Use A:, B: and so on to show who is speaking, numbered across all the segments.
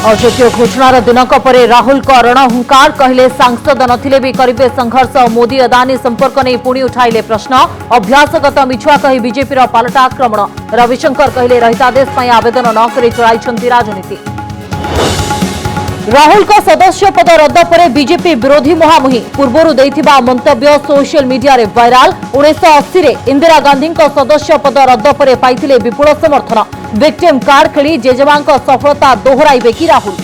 A: अयोग्य घोषणार दिनक पर राहुल को रणहुंकार कहले सांसद नथिले भी करिवे संघर्ष। मोदी अदानी संपर्क नहीं पुणी उठाइले प्रश्न। अभ्यासगत मिछुआ कही बीजेपी पालटा आक्रमण। रविशंकर कहले रहितादेश पर आवेदन न करी चलाई राजनीति। राहुल का सदस्य पद रद्द पर बीजेपी विरोधी मुहांमुही। पूर्व देथिबा मंतव्य सोशल मीडिया रे वायरल। 1980 रे इंदिरा गांधी को सदस्य पद रद्द पर पाइथिले विपुल समर्थन। विक्टिम कार्ड खेली जेजेमा सफलता दोहराइबे कि राहुल।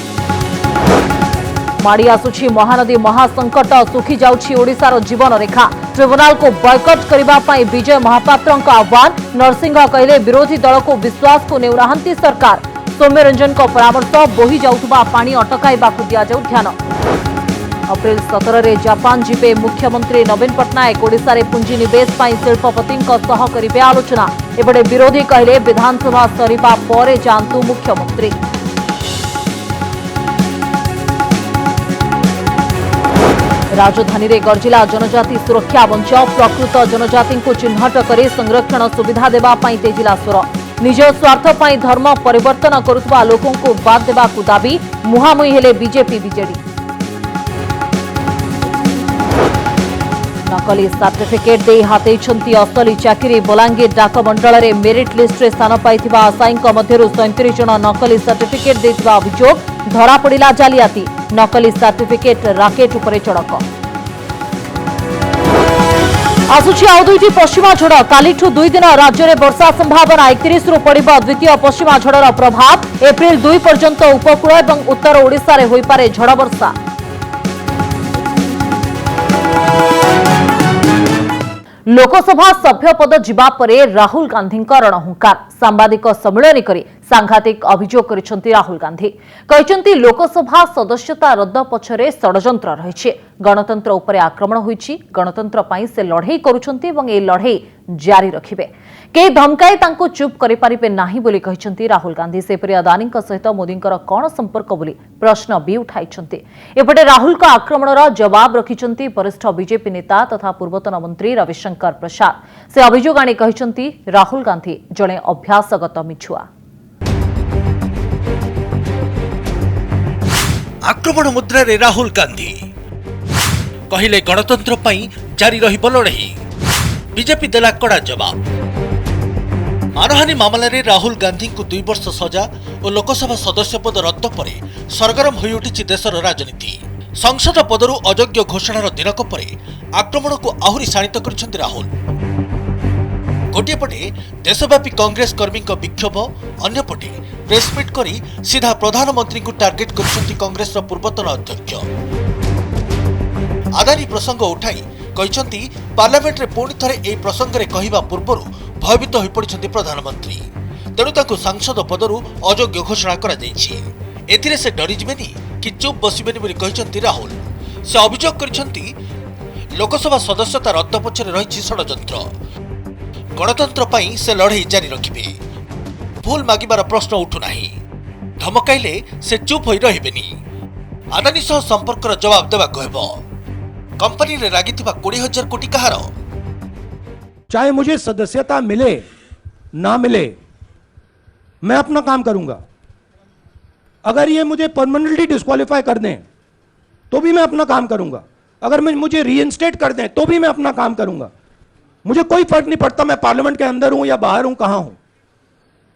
A: माड़ी आसुछि महानदी महासंकट। सुखी जाउछि ओडिशार जीवन रेखा। ट्रिब्यूनाल को बॉयकट करबा पई विजय महापात्र आह्वान। नरसिंह कहले विरोधी दल को विश्वास को नेउराहंती सरकार। सौम्य रंजन को परामर्श बोही जाउथबा पानी अटकाइबाकू दिया जाउ ध्यान। अप्रैल 17 रे जापान जिबे मुख्यमंत्री नवीन पट्टनायक। ओडिशा रे पुंजीनिवेश पई शिल्पपति सह करिबे आलोचना। एबडे विरोधी कहले विधानसभा सरिबा परे जांतु मुख्यमंत्री। राजधानी रे गर्जिला जनजाति सुरक्षा मंच। प्रकृत जनजाति को चिन्हट कर संरक्षण सुविधा देबा पई तेजिला स्वर। निज स्वार्थ पई धर्म परिवर्तन करुवा लोकों को बाद देबाकू दाबी। मुहांमुही हेले बीजेपी बीजेडी। नकली सर्टिफिकेट दे हाथेइछंती असली चाकरी। बलांगीर डाक मंडल रे मेरिट लिस्ट रे स्थान पाइथिबा आशायींक मध्यरु 37 जन नकली सर्टिफिकेट देथिबा अभियोग। धरा पड़िला जालियाती। नकली सर्टिफिकेट राकेट उपरे चढ़क। आसुछि आउ दुईटी पश्चिमा झड़। कालिठू 2 दिन राज्य में वर्षा संभावना। 31 रु पड़िबो द्वितीय पश्चिमा झड़र प्रभाव। एप्रिल 2 पर्यंत उपकूल और उत्तर ओडिशा रे होइपारे झड़ वर्षा। लोकसभा सभ्य पद जिबा परे राहुल गांधी रणहुंकार। सांबादिक सम्मेलन करी सांघातिक अभियोग करिसेंती राहुल गांधी। कहिसेंती लोकसभा सदस्यता रद्द पछरे षडयंत्र रहिछि। गणतंत्र उपरे आक्रमण होइछि। गणतंत्र पई से लढेई करूछंती एवं ए लढेई जारी रखिबे। के धमकाई तांको चुप करि पारिबे नाही बोली कहिसेंती राहुल गांधी। सेपरि अदानी सहित मोदींकर कोन संपर्क बोली प्रश्न भी उठाइछंती। एपटे राहुल का आक्रमणर जवाब रखिछंती वरिष्ठ बीजेपी नेता तथा पूर्वतन मंत्री रविशंकर प्रसाद। से अभियोग आनी कहिछंती राहुल गांधी जणे अभ्यासगत मिछुआ।
B: आक्रमण मुद्रा रे राहुल गांधी कहिले गणतंत्र पई जारी रहिबो लड़ाई। बीजेपी देला कड़ा जवाब। मानहानि मामला रे राहुल गांधी को 2 वर्ष सजा और लोकसभा सदस्य पद रद्द परे सरगरम होई उठिछि देशर राजनीति। संसद पदरु अयोग्य घोषणार दिनक परे आक्रमण को आहुरी शाणित करिसेंती राहुल। गोटे पटे देशव्यापी कांग्रेस कर्मी विक्षोभ, अन्यपटे प्रेसमिट करी सीधा प्रधानमंत्री को टार्गेट करिसेंती कांग्रेस पूर्वतन अध्यक्ष। अदानी प्रसंग उठाई कहिसेंती पार्लियामेंट रे पुणी थरे एही प्रसंग रे कहिबा पूर्वरु भयभीत होई पड़िसेंती प्रधानमंत्री। तेणु तांको सांसद पदरु अयोग्य घोषणा करा जायछि। एथिरे से डरी जिबेनी कि चुप बसिबेनी बोली कहिसेंती राहुल। से अभियोग करिसेंती लोकसभा सदस्यता रद्द पछरे रहिछि षडयंत्र। गणतंत्र पई से लड़ाई जारी रखिबे। भूल मागिबार प्रश्न उठु नाही। धमकाइले से चुप होई रहिबेनी। अदानी सह संपर्कर जवाब देबाक हेबो। कंपनी रे लागिथिबा 20,000 कोटी कहार।
C: चाहे मुझे सदस्यता मिले ना मिले, मैं अपना काम करूंगा। अगर ये मुझे परमानेंटली डिस्क्वालीफाई कर दें तो भी मैं अपना काम करूंगा। अगर मुझे रीइंस्टेट कर दें तो भी मैं अपना काम करूंगा। मुझे कोई फर्क नहीं पड़ता मैं पार्लियामेंट के अंदर हूं या बाहर हूं, कहां हूं।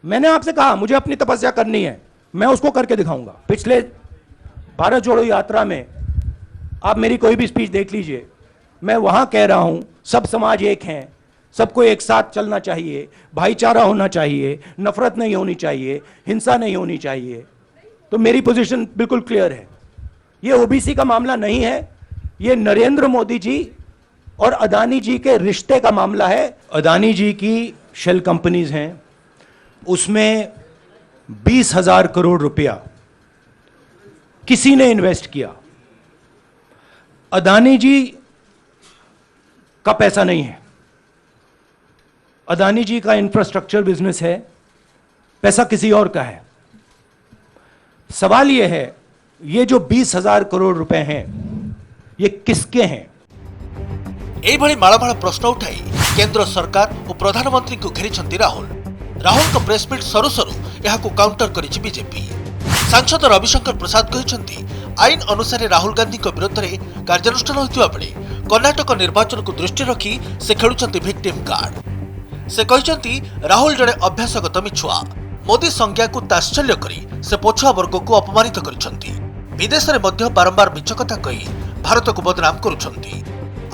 C: मैंने आपसे कहा मुझे अपनी तपस्या करनी है, मैं उसको करके दिखाऊंगा। पिछले भारत जोड़ो यात्रा में आप मेरी कोई भी स्पीच देख लीजिए, मैं वहां कह रहा हूं सब समाज एक हैं, सबको एक साथ चलना चाहिए, भाईचारा होना चाहिए, नफरत नहीं होनी चाहिए, हिंसा नहीं होनी चाहिए। तो मेरी पोजीशन बिल्कुल क्लियर है। ये ओबीसी का मामला नहीं है, ये नरेंद्र मोदी जी और अदानी जी के रिश्ते का मामला है। अदानी जी की शेल कंपनीज हैं, उसमें 20,000 करोड़ रुपया किसी ने इन्वेस्ट किया। अदानी जी का पैसा नहीं है। अदानी जी का इंफ्रास्ट्रक्चर बिजनेस है, पैसा किसी और का है। सवाल यह है ये जो 20,000 करोड़ रुपए हैं ये किसके हैं?
B: एही भली माळमाळ प्रश्न उठाई केंद्र सरकार और प्रधानमंत्री को घेरिछंती राहुल। राहुल को प्रेसमिट सरू सरू यहां को काउंटर करिछि बीजेपी। सांसद रविशंकर प्रसाद कहते आईन अनुसार राहुल गांधी विरोध में कार्यानुष्ठान होता बेले कर्णाटक निर्वाचन को दृष्टि रखी से खेलुंट विक्टिम कार्ड। से कहते राहुल जड़े अभ्यासगत मिछुआ मोदी संज्ञा को तात्सल्य करी से पछुआ वर्ग को अपमानित करिसेंती। विदेश में मध्य बारंबार मिछ कथा कही भारत को बदनाम करुछंती।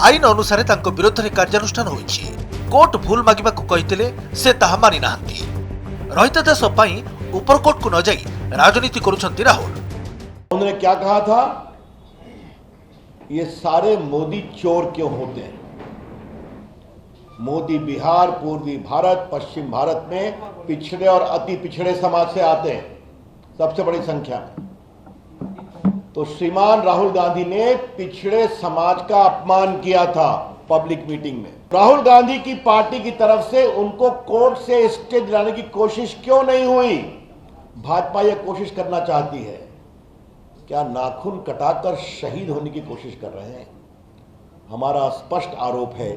B: आईन अनुसार तांको विरोध में कार्यानुष्ठान होईछि। कोर्ट भूल मागिबा को कहितले से ताहा मानि नाहंती। रहित देश पई उपरकोर्ट को न जाई राजनीति करुछंती राहुल।
D: उन्होंने क्या कहा था, ये सारे मोदी चोर क्यों होते हैं। मोदी बिहार, पूर्वी भारत, पश्चिम भारत में पिछड़े और अति पिछड़े समाज से आते हैं, सबसे बड़ी संख्या। तो श्रीमान राहुल गांधी ने पिछड़े समाज का अपमान किया था पब्लिक मीटिंग में। राहुल गांधी की पार्टी की तरफ से उनको कोर्ट से स्टे दिलाने की कोशिश क्यों नहीं हुई। भाजपा यह कोशिश करना चाहती है, क्या नाखून कटाकर शहीद होने की कोशिश कर रहे हैं। हमारा स्पष्ट आरोप है,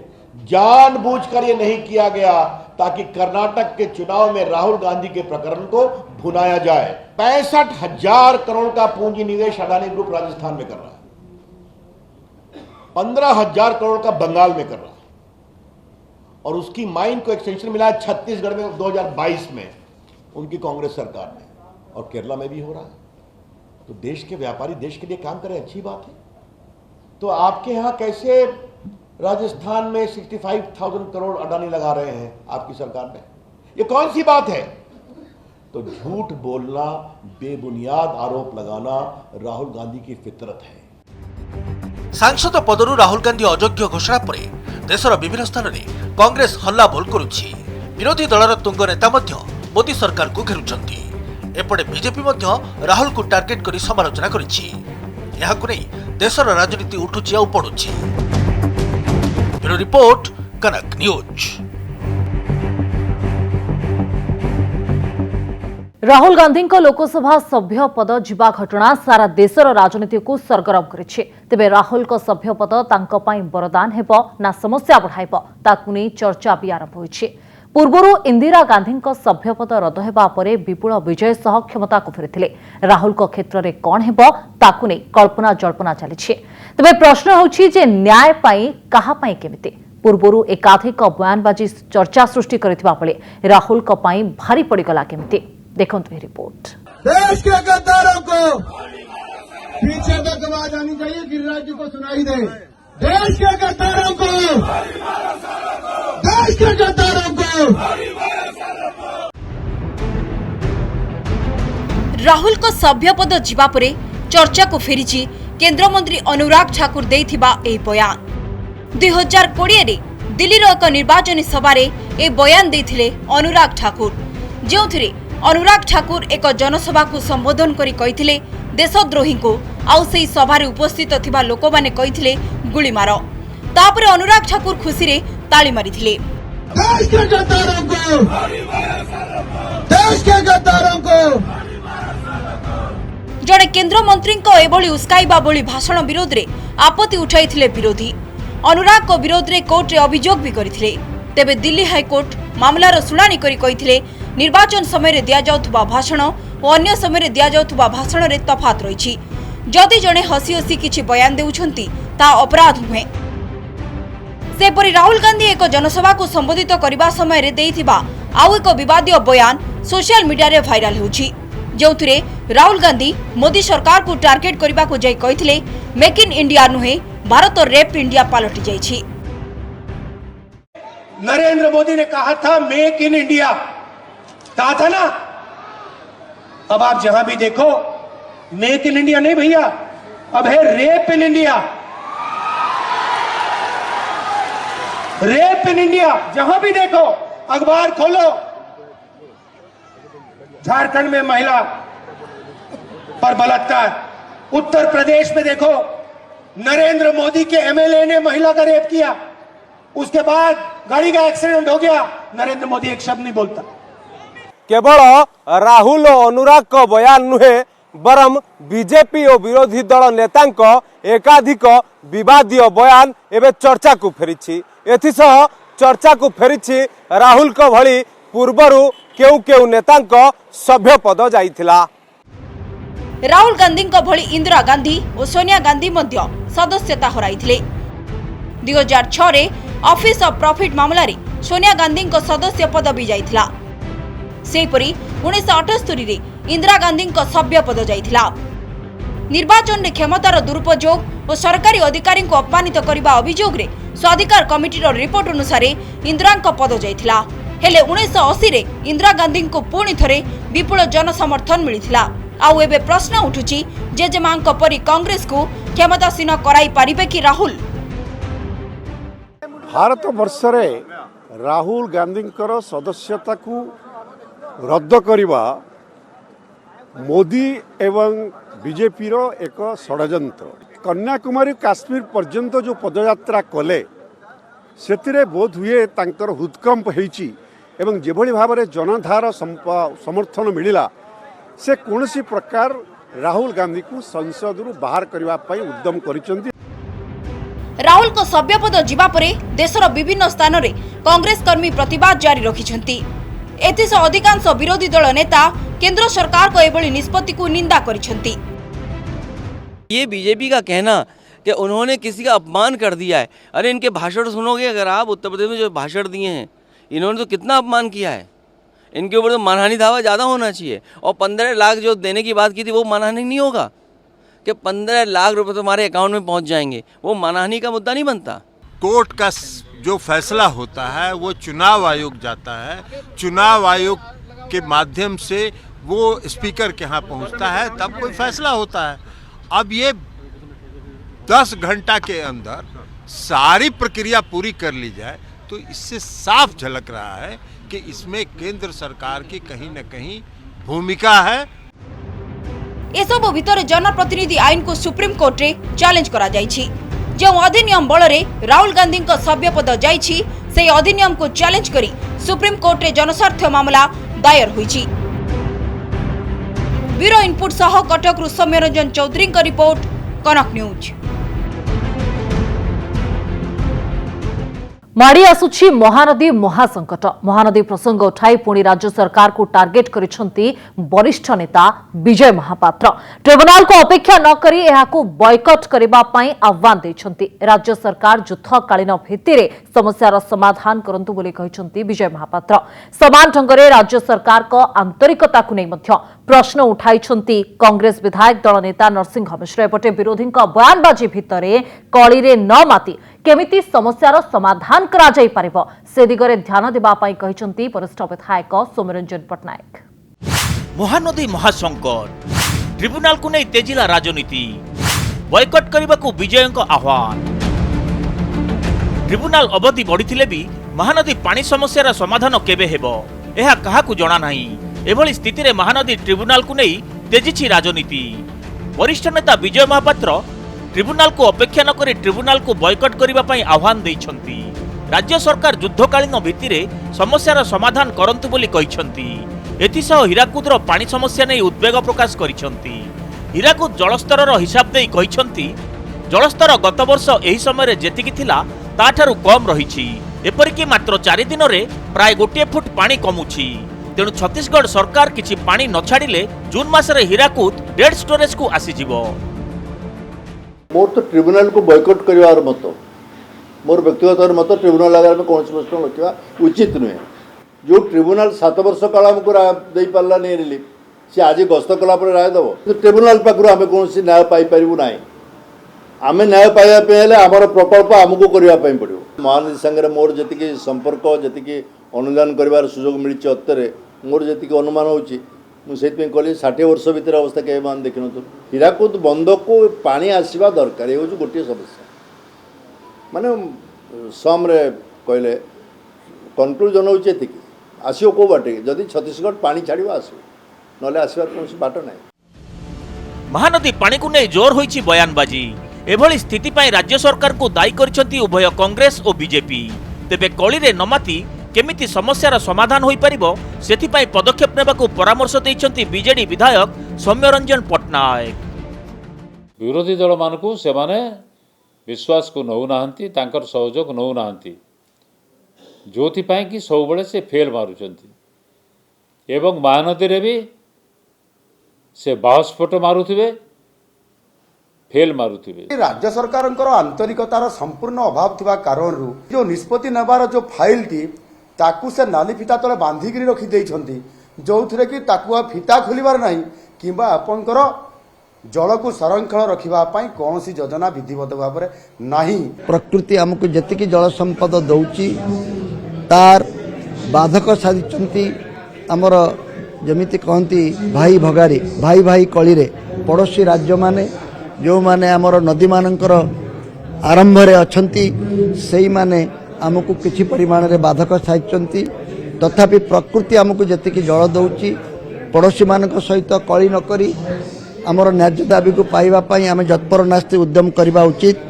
D: जानबूझकर यह नहीं किया गया ताकि कर्नाटक के चुनाव में राहुल गांधी के प्रकरण को भुनाया जाए। 65,000 करोड़ का पूंजी निवेश अडानी ग्रुप राजस्थान में कर रहा है, 15,000 करोड़ का बंगाल में कर रहा है, और उसकी माइन को एक्सटेंशन मिला है छत्तीसगढ़ में 2022 में उनकी कांग्रेस सरकार ने, और केरला में भी हो रहा है। तो देश के व्यापारी देश के लिए काम करें, अच्छी बात है। तो आपके यहां कैसे राजस्थान में 65,000 करोड़ अडानी लगा रहे हैं आपकी सरकार में, ये कौन सी बात है। तो झूठ बोलना, बेबुनियाद आरोप लगाना राहुल गांधी की फितरत है।
B: सांसद पदरु राहुल गांधी अयोग्य घोषणा पर देशर विभिन्न स्थान में कांग्रेस हल्ला बोल करुछि। विरोधी दलर तुंग नेता मध्य मोदी सरकार को घेरुछंती। एपटे बीजेपी मध्य राहुल को टार्गेट करी समालोचना करिछि। एहाकु नै देशर राजनीति उठुछि आ पड़ुछि। ब्यूरो रिपोर्ट, कनक न्यूज।
A: राहुल गांधी लोकसभा सभ्य पद जीवा घटना सारा देशर राजनीति को सरगरम करिछि। तेबे राहुल को सभ्य पद तांको पई वरदान हेबो ना समस्या बढ़ाइबो ताकु नै चर्चा भी आरंभ होइछि। पूर्वरु इंदिरा गांधी सभ्य पद रद्द हेबा परे विपुल विजय सह क्षमता को फेरिथिले। राहुल को क्षेत्र में कौन हेबो ताकु नै कल्पना जल्पना चलिछि। तेबे प्रश्न होछि जे न्याय पई कहा पई केमिति। पूर्वरु एकाधिक बयानबाजी चर्चा सृष्टि करथिबा बेले राहुल को पई भारी पड़ीगला केमिति। देखंतु ये रिपोर्ट।
E: देश के गद्दारों को पीछे तक आवाज आनी चाहिए, गिरिराज जी को सुनाई दे। देश के गद्दारों को, देश के गद्दारों को।
F: राहुल को सभ्य पद जीवा परे चर्चा को फेरिछि केंद्र मंत्री अनुराग ठाकुर देइथिबा ए बयान। 2020 रे दिल्ली रो एक निर्वाचन सभा रे ए बयान देइथिले अनुराग ठाकुर, जेउथिरे अनुराग ठाकुर एक जनसभा को संबोधन करी कहिथिले देशद्रोही को आउ सेही सभा रे उपस्थित थिबा लोक माने कहिथिले गुली मारो। तापरे अनुराग ठाकुर खुशी रे ताली मारिथिले।
E: देश के गद्दारों को, देश के गद्दारों को।
F: जड़े केंद्र मंत्री को एभली उस्काइबा बोली भाषण विरोध रे आपत्ति उठाइथिले विरोधी। अनुराग को विरोध रे कोर्ट रे अभियोग भी करिथिले। तेबे दिल्ली हाईकोर्ट मामलार शुणाणी करी कहिथिले निर्वाचन समय दिया जाउथबा भाषण और अन्य समय दिया जाउथबा भाषण रे तफात रहिछि। जदि जणे हसी हसी किछि बयान देउछंती ता अपराध नुहे। सेपरि राहुल गांधी एक जनसभा को संबोधित करबा समय रे देइथिबा आउ एक विवादीय बयान सोशल मीडिया रे वायरल होछि, जोथिरे राहुल गांधी मोदी सरकार को टार्गेट करबा को जाई कहिथिले मेक इन इंडिया नुहे भारत और रेप इंडिया पलटि जाइछि।
C: नरेंद्र मोदी ने कहा था मेक इन इंडिया, कहा था ना। अब आप जहां भी देखो मेक इन इंडिया नहीं भैया, अब है rape in India. Rape in India, जहां भी देखो अखबार खोलो, झारखंड में महिला पर बलात्कार, उत्तर प्रदेश में देखो नरेंद्र मोदी के एमएलए ने महिला का रेप किया, उसके बाद गाड़ी का एक्सीडेंट हो गया, नरेंद्र मोदी एक शब्द नहीं बोलता।
G: केवल राहुल और अनुराग को बयान नुहे बरम बीजेपी और विरोधी दल नेता एकाधिक विवादीय बयान एवं चर्चा को फेरी। एथिसह चर्चा को फेरी राहुल को भली पूर्वरु केउ केउ नेता सभ्य पद जाइथिला।
F: राहुल गांधी भली इंदिरा गांधी और सोनिया गांधी मध्य सदस्यता हराइथिले 2006 रे ऑफिस ऑफ प्रॉफिट मामला रे सोनिया गांधी सदस्य पद भी जाइथिला। सेहीपरि 1978 रे इंदिरा गांधी सभ्य पद जाइथिला। निर्वाचन रे क्षमतार दुरुपयोग और सरकारी अधिकारी को अपमानित करने अभियोग रे स्वाधिकार कमिटी रिपोर्ट अनुसार इंदिरा पद जाइथिला। हेले 1980 रे इंदिरा गांधी को पुणी थरे विपुल जनसमर्थन मिलिथिला। आउ एबे प्रश्न उठुची जेजेमां परी कांग्रेस को क्षमतासीन कराई पारिबे कि राहुल?
H: भारत वर्ष रे राहुल गांधी सदस्यता को रद्द करवा मोदी एवं बीजेपी रो एक षड्यंत्र। कन्याकुमारी काश्मीर पर्यंत जो पदयात्रा कले से बोध हुए तांकर हृदकंप होइछि एवं जेभली भाव में जनधार समर्थन मिलिला से कौनसी प्रकार राहुल गांधी को संसद रु बाहर करबा पई उद्यम करिसेंती।
F: राहुल को सभ्य पद जीवा परे देशर विभिन्न स्थान रे कांग्रेस कर्मी प्रतिवाद जारी रखिछंती। एथिस अधिकांश विरोधी दल नेता केंद्र सरकार को एभली निष्पत्ति को निंदा करिछंती।
I: ये बीजेपी का कहना कि उन्होंने किसी का अपमान कर दिया है, अरे इनके भाषण सुनोगे अगर आप उत्तर प्रदेश में जो भाषण दिए हैं इन्होंने तो कितना अपमान किया है। इनके ऊपर तो मानहानि दावा ज़्यादा होना चाहिए और 15 लाख जो देने की बात की थी वो मानहानि नहीं होगा कि 15 लाख रुपए तुम्हारे अकाउंट में पहुंच जाएंगे, वो मानहानि का मुद्दा नहीं बनता।
J: कोर्ट का जो फैसला होता है वो चुनाव आयोग जाता है, चुनाव आयोग के माध्यम से वो स्पीकर के यहाँ पहुँचता है, तब कोई फैसला होता है। अब ये 10 घंटा के अंदर सारी प्रक्रिया पूरी कर ली जाए तो इससे साफ झलक रहा है कि इसमें केंद्र सरकार की कहीं न कहीं भूमिका है।
F: एसबु भितर जनप्रतिनिधि आईन को सुप्रीम कोर्ट रे चैलेंज करा जाइछि। जो अधिनियम बल रे राहुल गांधी सभ्य पद जाइछि से अधिनियम को चैलेंज करी सुप्रीम कोर्ट रे जनस्वार्थ मामला दायर होइछि। ब्यूरो इनपुट सह कटक रु सौम्यरंजन चौधरी का रिपोर्ट, कनक न्यूज।
A: माड़ी आसुछि महानदी महासंकट। महानदी प्रसंग उठाई पुणी राज्य सरकार को टार्गेट करिसेंती वरिष्ठ नेता विजय महापात्र। ट्रिब्यूनल को अपेक्षा न करी एहाकू बॉयकट करबा पई आह्वान दैछंती। राज्य सरकार युद्धकालीन भित्तिरे समस्यार समाधान करंतु बोली कहिसेंती विजय महापात्र। समान ढंगरे राज्य सरकार को आंतरिकता को नै मध्य प्रश्न उठाइछंती कांग्रेस विधायक दल नेता नरसिंह मिश्र। एपटे विरोधी बयानबाजी भितरे कलिरे न माती केमिति समस्यार समाधान करा जाई परिबो से दिगरे ध्यान देबा पई कहिसेंती वरिष्ठ विधायक सौम्यरंजन पटनायक।
K: महानदी महासंकट, ट्रिब्यूनल को नहीं तेजिला राजनीति, बॉयकट करने को विजय को आह्वान। ट्रिब्यूनल अवधि बढ़ी भी महानदी पानी समस्यार समाधान केबे हेबो एहा काहाकू जणा नाही। एभली स्थिति रे महानदी ट्रिब्यूनल को नहीं तेजिछि राजनीति। वरिष्ठ नेता विजय महापात्र ट्रिब्यूनल को अपेक्षा न करी ट्रिब्यूनल को बॉयकट करने पई आह्वान दैछंती। राज्य सरकार युद्धकालीन भित्तिरे समस्यार समाधान करंतु बोली कहिछंती। एथिसह हीराकुदर पानी समस्या नहीं उद्वेग प्रकाश करिछंती। हीराकुद जलस्तर हिसाब दे कहिछंती जलस्तर गत वर्ष एही समय जेतिकी थिला ताठारु कम रहिछि। एपरिकी मात्र 4 दिन रे प्राय 1 फुट पानी कमुछि। तेणु छत्तीसगढ़ सरकार किछि पानी न छाड़िले जून मासरे हीराकुद डेड स्टोरेज को आसीजिवो।
D: मोर तो ट्रिब्यूनल को बॉयकट करवार मत, मोर व्यक्तिगत मत ट्रिब्यूनल आगे में कौन प्रश्न रखा उचित नुहे। जो ट्रिब्यूनल 7 वर्ष काल आमको राय दे पारा नहीं रिलीफ सी आज गस्त कलापर राय दब तो ट्रिब्यूनल पाखु आम कौन न्याय पाइपर ना। आम न्याय पाइबा आमर प्रकल्प आमको करने पड़ो। महानदी सागर मोर जी संपर्क जी अनुदान कर सुजोग मिली अत्तरे मोर जी अनुमान होती मुझे कहली 60 वर्ष भितर अवस्था के मान देखी नु हीराकुद बंध को पानी आसवा दरकार। ये हूँ गोटे समस्या माने सम्रे कहले कनक्लूजन होती आसो कौ बाटे जदि छत्तीसगढ़ पानी छाड़ आसो ना आसवार कौन बाट ना।
K: महानदी पानी को नहीं जोर होइछि बयानबाजी। एभली स्थिति पाई राज्य सरकार को दायी करिसेंती उभय कांग्रेस और बीजेपी। तेबे कलिरे नमाती केमिति समस्यार समाधान होई परिबो सेथिपाई पदक्षेप नेबाकू परामर्श दैछंती बीजेडी विधायक सौम्यरंजन पटनायक।
L: विरोधी दल मानकू सेमाने विश्वास को नौ नाहंती, तांकर सहयोग नौ नाहंती, जोथि पाई कि सब बळे से फेल मारुचंती। एवं महानदी रे भी से बास्फोट मारुथिबे फेल मारुथिबे।
E: राज्य सरकार आंतरिकतार संपूर्ण अभाव थिबा कारणरू जो निष्पत्ति नेबार जो फाइल टी ताकू से नाली फिता तले बांधिक रखी देइछंती जो थरे कि ताकू फिता खोलिबार नाही किंबा आपनकर जल को संरक्षण रखिबा पई कोनोसी योजना विधिवत भाव में नाही।
M: प्रकृति हमको जतिकी जल संपद दउची तार बाधक साजिचंती हमर जमिति कहती भाई भगारी भाई भाई कली रे पड़ोसी राज्य माने जो माने हमर नदी मानकर आरंभ रे अछंती सेई माने हमको किछि परिमाण रे बाधक साजिचंती तथापि प्रकृति हमको जतिकी जल दउची पड़ोसी मानक सहित कली न करी हमर न्याय दाबी को पाइबा पई आमे जतपर नास्ति उद्यम करबा उचित।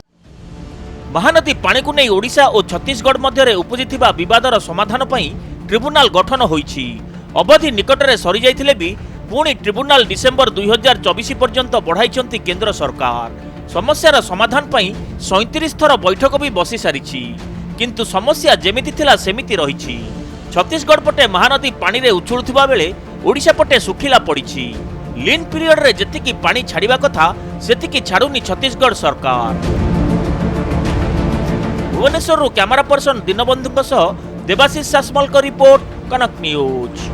K: महानदी पानी को नहीं ओडिशा और छत्तीसगढ़ मध्य उपजिथिबा विवादर समाधान पई ट्रिब्यूनाल गठन होईछि। अवधि निकटरे सरी जाइथिले भी पुणी ट्रिब्यूनाल डिसेंबर 2024 पर्यंत बढ़ाइछंती केंद्र सरकार। समस्यार समाधान पई 37 थर बैठक भी बसी सारिछि किंतु समस्या जेमिति थिला सेमिति रहिछि। छत्तीसगढ़ पटे महानदी पानी रे उछुलुथिबा बेले ओडिशा पटे सुखिला पड़िछि। लीन पीरियड रे जेतिकी पानी छाड़िबा कथा सेतिकी छाड़ुनी छत्तीसगढ़ सरकार। भुवनेश्वर कैमरा पर्सन दीनबंधु सह देवाशीष सासमल का रिपोर्ट, कनक न्यूज।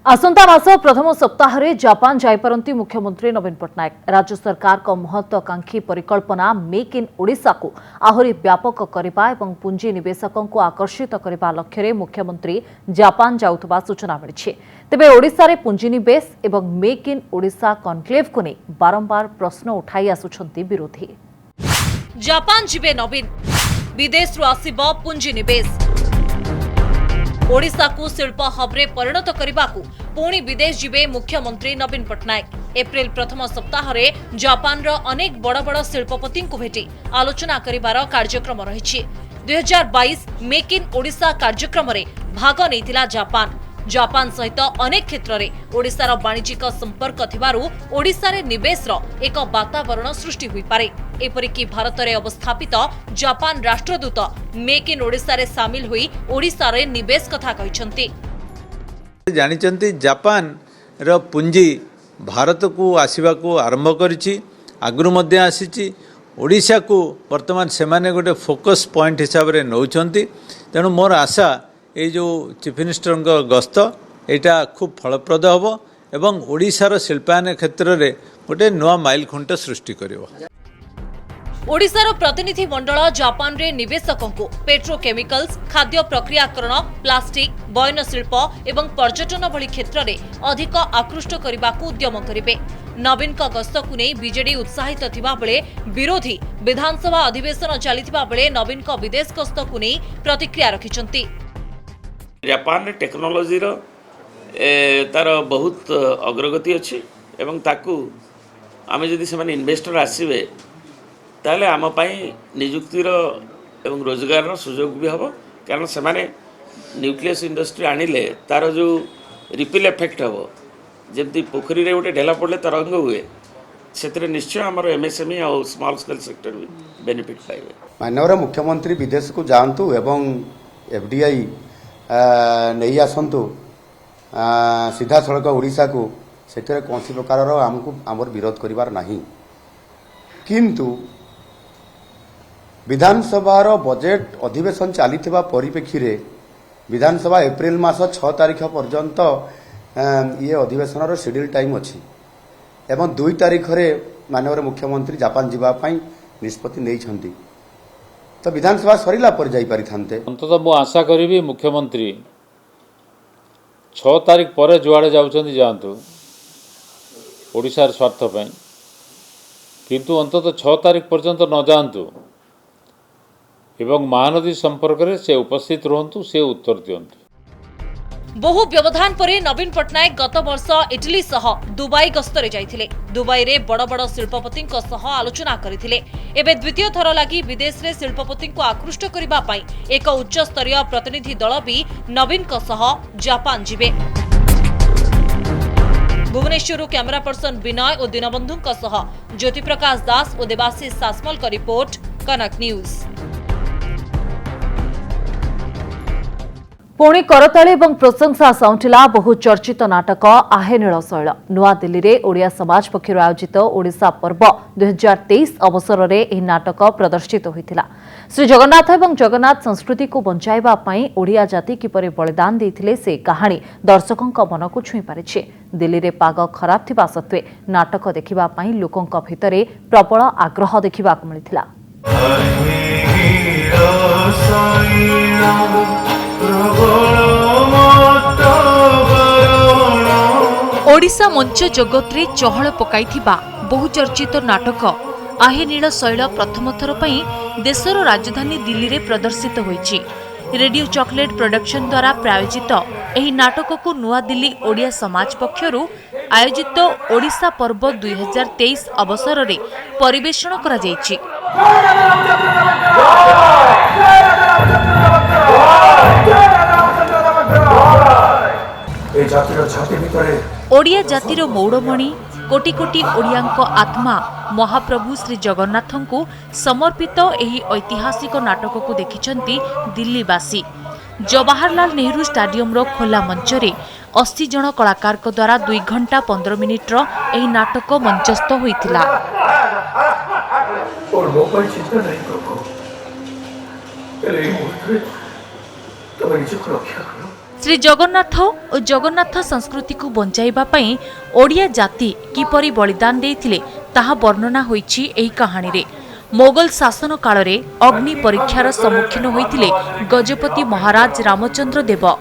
A: आसंता मास प्रथम सप्ताह रे जापान जाइपारंती मुख्यमंत्री नवीन पट्टनायक। राज्य सरकार को महत्वाकांक्षी परिकल्पना मेक इन ओडिशा को आहरी व्यापक करबा एवं पुंजी निवेशकों को आकर्षित करबा लक्ष्य रे मुख्यमंत्री जापान जाउथबा सूचना मिली। तेबे ओडिशा रे पुंजी निवेश एवं मेक इन ओडिशा कॉन्क्लेव को नहीं बारंबार प्रश्न उठाई आसुछंती विरोधी।
F: जापान जिबे नवीन, विदेश रु आसिबो पुंजी निवेश। ओडिशा को शिल्प हब्रे परिणत करने पुणी विदेश जिबे मुख्यमंत्री नवीन पट्टनायक। एप्रिल प्रथम सप्ताह रे जापान रो अनेक बड़ बड़ शिल्पपति को भेटी आलोचना करिबार कार्यक्रम रही। 2022 मेक इन ओडिशा कार्यक्रम रे भाग नैतिला जापान। जापान सहित अनेक क्षेत्र में ओडिशार वाणिज्यिक संपर्क थिबारु ओडिशा रे निवेश रो एक वातावरण सृष्टि हुई पारे। एपरिकी भारत रे अवस्थापित Japan Rashtradoot make in Odisha रे शामिल हुई ओडिशा रे निवेश कथा कहिसंती।
N: जानिचंती जापान रो पुंजी भारत को आसीबा को आरंभ करिछि, आगरु मध्य आसीछि। ओडिशा को वर्तमान सेमाने गोटे फोकस पॉइंट हिसाब रे नौचंती। तेणु मोर आशा ये जो चीफ मिनिस्टर गस्त यहाँ खूब फलप्रद हम एवं ओडिशार शिल्पायन क्षेत्र में गोटे नुआ माइल खुंट सृष्टि करिवो।
F: ओडिशार प्रतिनिधि मंडल जापान रे निवेशकों को पेट्रोकेमिकल्स, खाद्य प्रक्रियाकरण, प्लास्टिक, बयन शिल्प एवं पर्यटन भली क्षेत्र में अधिक आकृष्ट करने को उद्यम करेंगे। नवीन का गस्त को नहीं बीजेडी उत्साहित थिबा बेले विरोधी विधानसभा अधिवेशन चलिथिबा बेले नवीन का विदेश गस्त को नहीं प्रतिक्रिया रखिछंती।
O: जापान टेक्नोलोजी रो तार बहुत अग्रगति अच्छी एवं ताकू आमे जदि से इन्वेस्टर आसवे ताले आम पाई निजुक्तिर एवं रोजगार सुजोग भी हम कारण से न्यूक्लियस इंडस्ट्री आनिले तार जो रिपिल इफेक्ट हम जमी पोखरी रे गोटे ढेला पड़े तरंग हुए से निश्चय आम एमएसएमई और स्मॉल स्केल सेक्टर भी बेनिफिट पाइबे।
E: माननीय मुख्यमंत्री विदेश को जातु एवं एफडीआई नहीं आसतु सीधा सड़क ओडिशा को से कौन प्रकार आमको आमर विरोध करिवार नहीं किंतु विधानसभा बजेट अधिवेशन चली परिप्रेक्षी रे विधानसभा एप्रिल मास 6 तारीख पर्यंत ये अधिवेशन शेड्यूल टाइम अच्छी एवं 2 तारीख रे माननीय मुख्यमंत्री जापान जीवाई निष्पत्ति नहीं तो विधानसभा सरिला पर जाई पारि थांते।
L: अंततः मु आशा करी मुख्यमंत्री 6 तारीख पर जुआड़े जाउछंती जातु ओडिशार स्वार्थ पई किंतु अंततः 6 तारीख पर्यंत न जातु एवं महानदी संपर्क रे से उपस्थित रहंतु से उत्तर दियंतु।
F: बहु व्यवधान परे नवीन पट्टनायक गत वर्ष इटली सह दुबई गस्तरे जाइथिले। दुबई रे बड़ बड़ शिल्पपति सह आलोचना करथिले। एबे द्वितीय थर लागि विदेश रे शिल्पपति को आकृष्ट करिबा पई एक उच्च स्तरीय प्रतिनिधि दल भी नवीन सह जापान जिबे। भुवनेश्वर कैमरा पर्सन विनय और दीनबंधु सह ज्योति प्रकाश दास और देवाशीष सासमल का रिपोर्ट, कनक न्यूज।
A: पुणी करताली और प्रशंसा साउंटिला बहु चर्चित नाटक आहे नील शैल नुआ दिल्ली में ओडिया समाज पक्षर आयोजित ओडिशा पर्व 2023 अवसर में यह नाटक प्रदर्शित होता। श्री जगन्नाथ और जगन्नाथ संस्कृति को बंचाइबा पई ओडिया जाति किपरि बलिदान देथिले से कहानी दर्शकों मन को छुई पारिछि। दिल्ली में पाग खराब थिबा सत्वे नाटक देखिबा पई लोकंक भितरे प्रबल आग्रह देखिबा को मिलिथिला।
F: ओडिशा मंच जगत रे चहल पकाइथिबा बहुचर्चित नाटक आहे नील शैल प्रथम थर पई देशर राजधानी दिल्ली रे प्रदर्शित होईछि। रेडियो चॉकलेट प्रोडक्शन द्वारा प्रायोजित एही नाटक को नुआ दिल्ली ओडिया समाज पक्षरु आयोजित ओडिशा पर्व 2023 अवसर रे परिवेषण करा जायछि। ओडिया जातिर मौड़मणि कोटी कोटी ओडियांक आत्मा महाप्रभु श्री जगन्नाथं को समर्पित एही ऐतिहासिक नाटक को देखिछंती दिल्लीवासी। जवाहरलाल नेहरू स्टाडियम रो खोला मंच रे 80 जन कलाकार द्वारा 2 घंटा 15 मिनिट रो एही नाटक मंचस्थ होइथिला। श्री जगन्नाथ और जगन्नाथ संस्कृति को बंचाइबा पई ओडिया जाति किपरि बलिदान देइथिले ताहा वर्णना होईछि एही कहानी रे। मोगल शासन काल रे अग्नि परीक्षार सम्मुखीन होइथिले गजपति महाराज रामचंद्र देव।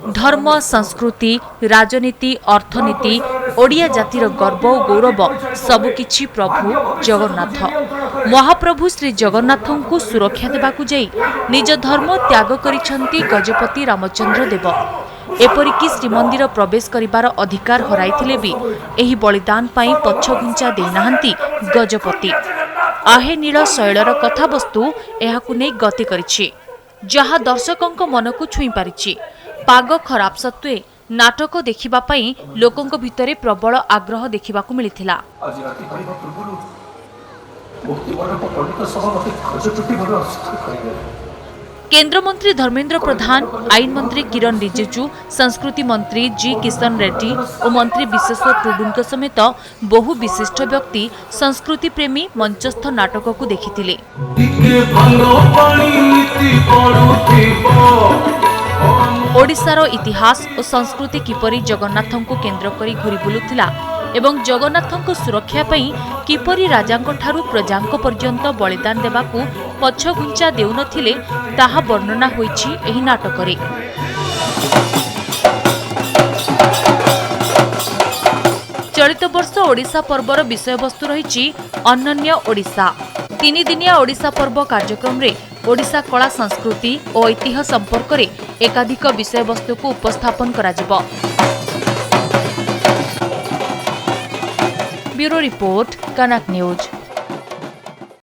F: धर्म संस्कृति राजनीति अर्थनीति ओडिया जातिर गर्व और गौरव सबकिछि प्रभु जगन्नाथ। महाप्रभु श्री जगन्नाथं को सुरक्षा देबाकू जाई निज धर्म त्याग करिछंती गजपति रामचंद्र देव। एपरिकी श्रीमंदिर प्रवेश करिबार अधिकार हराइथिले भी एही बलिदान पाई पछघुंचा देनाहांती गजपति। आहे नील शैलर कथावस्तु एहाकू नै गति करिछि जहा दर्शकंक मन को छुई पारिछि। पाग खराब सत्वे नाटक देखिबा पई लोकंक भितरे प्रबल आग्रह देखिबाकू मिलिथिला। केंद्र मंत्री धर्मेंद्र प्रधान, आईन मंत्री किरण रिजिजू, संस्कृति मंत्री जी किशन रेड्डी और मंत्री विश्वेश्वर टुडुंक समेत बहु विशिष्ट व्यक्ति संस्कृति प्रेमी मंचस्थ नाटक को देखिथिले। ओडिशार इतिहास और संस्कृति किपरि जगन्नाथं को केंद्र करी घुरी बुलुथिला एवं जगन्नाथं को सुरक्षा पई किपरि राजांक ठारू प्रजांक पर्यंत बलिदान देबाकू पछघुंचा देउनथिले ताहा वर्णना होईछि एही नाटक रे। चलित वर्ष ओडिशा पर्वर विषय वस्तु रहिछि अनन्य ओडिशा। 3 दिनिया ओडिशा पर्व कार्यक्रम रे ओडिशा कला संस्कृति और ऐतिह्य संपर्क रे एकाधिक विषय वस्तु को उपस्थापन करा जिवो। ब्यूरो रिपोर्ट कनक न्यूज।